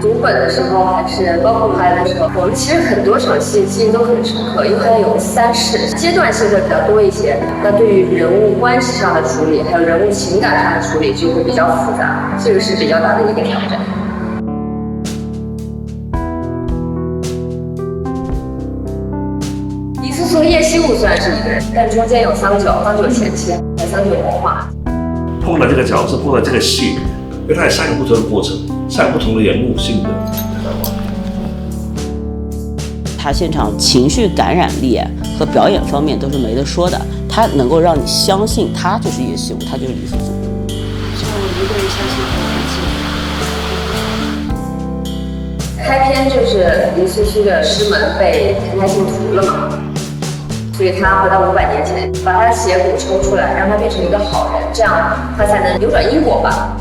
读本的时候还是包括拍的时候，我们其实很多场戏记忆都很深刻，因为它有3世，阶段性的比较多一些。那对于人物关系上的处理，还有人物情感上的处理就会比较复杂，这个是比较大的一个挑战。李素素、叶希雾虽然是一个人，但中间有桑九前妻，还有桑九魔化。碰到这个角色，碰到这个戏，因为它有3个不同的过程，3个不同的人物性格。他现场情绪感染力和表演方面都是没得说的，他能够让你相信他就是叶希雾，他就是李素素。只有一个人相信谭台镜。开篇就是林素素的师门被谭台镜屠了嘛，所以他回到500年前，把他的血骨抽出来，让他变成一个好人，这样他才能扭转因果吧。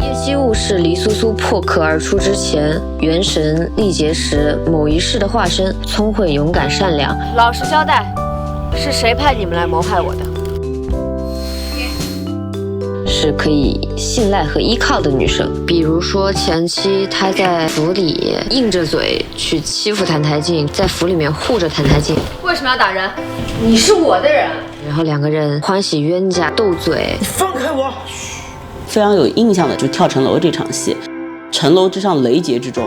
叶希雾是黎苏苏破壳而出之前，元神历劫时某一世的化身，聪慧、勇敢、善良。老实交代，是谁派你们来谋害我的？是可以信赖和依靠的女生。比如说前期她在府里硬着嘴去欺负谭台镜，在府里面护着谭台镜。为什么要打人？你是我的人。然后2个人欢喜冤家斗嘴。你放开我！非常有印象的就跳城楼这场戏，城楼之上雷劫之中，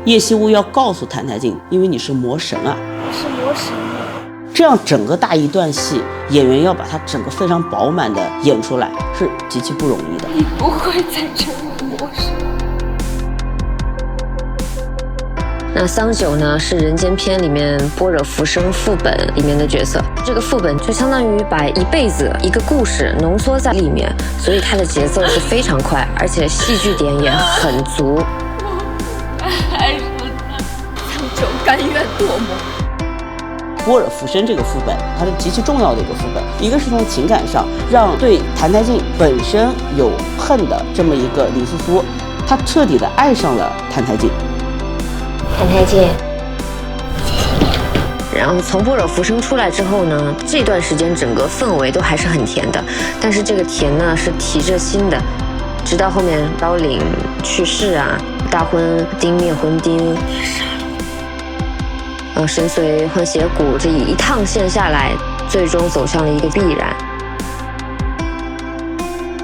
叶希雾要告诉谭台镜，因为你是魔神啊。我是魔神。这样整个大一段戏，演员要把它整个非常饱满的演出来，是极其不容易的。你不会再成为魔神。那桑九呢，是人间篇里面般若浮生副本里面的角色，这个副本就相当于把一辈子一个故事浓缩在里面，所以它的节奏是非常快，而且戏剧点也很足。还是桑九甘愿堕魔。般若浮生这个副本，它是极其重要的一个副本。一个是从情感上让对谭台镜本身有恨的这么一个李素苏，她彻底的爱上了谭台镜。谭台镜。然后从般若浮生出来之后呢，这段时间整个氛围都还是很甜的，但是这个甜呢是提着心的，直到后面高岭去世啊，大婚丁灭婚丁。神髓换血骨，这一趟线下来，最终走向了一个必然。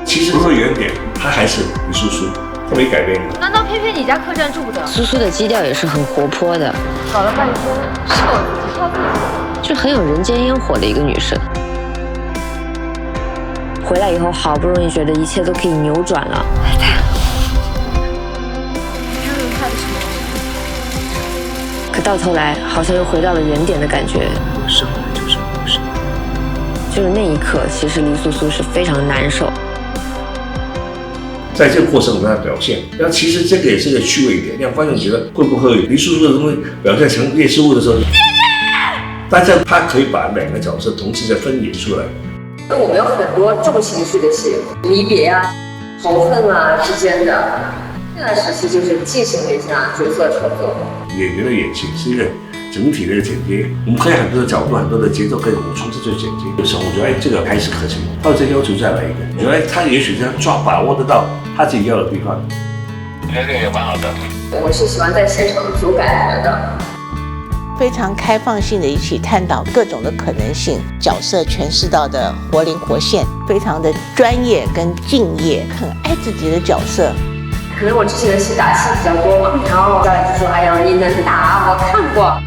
其实说原点，他还是李素苏，他没改变过。难道偏偏你家客栈住不得？苏苏的基调也是很活泼的，搞了半天是我自己挑自己，就很有人间烟火的一个女生。回来以后，好不容易觉得一切都可以扭转了。可到头来，好像又回到了原点的感觉。我生来就是魔神。就是那一刻，其实黎素苏是非常难受。在这个过程中的表现，然后其实这个也是个趣味点，让观众觉得会不会黎素苏的东西表现成叶希雾的时候，但是他可以把2个角色同时在分演出来。那我们有很多重情绪的戏，离别啊、仇恨啊之间的。这段时期就是进行了一下角色创作。演员的演技是一个整体的剪接，我们可以很多的角度、很多的节奏可以补充这做剪接。有时候我觉得，这个还是可行，或者要求再来一个。原来他也许这样把握得到他自己要的地方。这个也蛮好的。我是喜欢在现场做感觉的。非常开放性的一起探讨各种的可能性，角色诠释到的活灵活现，非常的专业跟敬业，很爱自己的角色。可能我之前的戏打戏比较多嘛，然后导演就说：“哎呀，你能打，我看过。”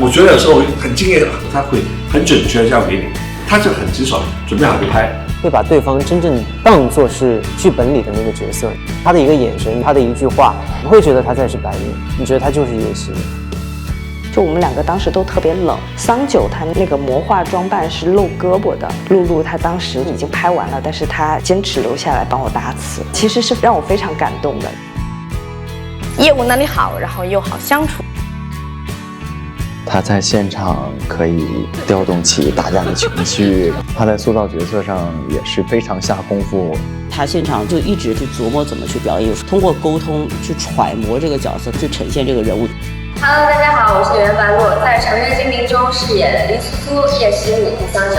我觉得有时候很敬业的，他会很准确的交给你，他就很直爽，准备好就拍，会把对方真正当作是剧本里的那个角色，他的一个眼神，他的一句话，不会觉得他在是白目，你觉得他就是叶希。就我们2个当时都特别冷，桑九他那个魔化装扮是露胳膊的，露露他当时已经拍完了，但是他坚持留下来帮我搭词，其实是让我非常感动的。业务能力好，然后又好相处。他在现场可以调动起大家的情绪，他在塑造角色上也是非常下功夫。他现场就一直去琢磨怎么去表演，通过沟通去揣摩这个角色，去呈现这个人物。Hello， 大家好，我是演员白露，在《长月烬明》中饰演黎素苏、叶希雾、桑九。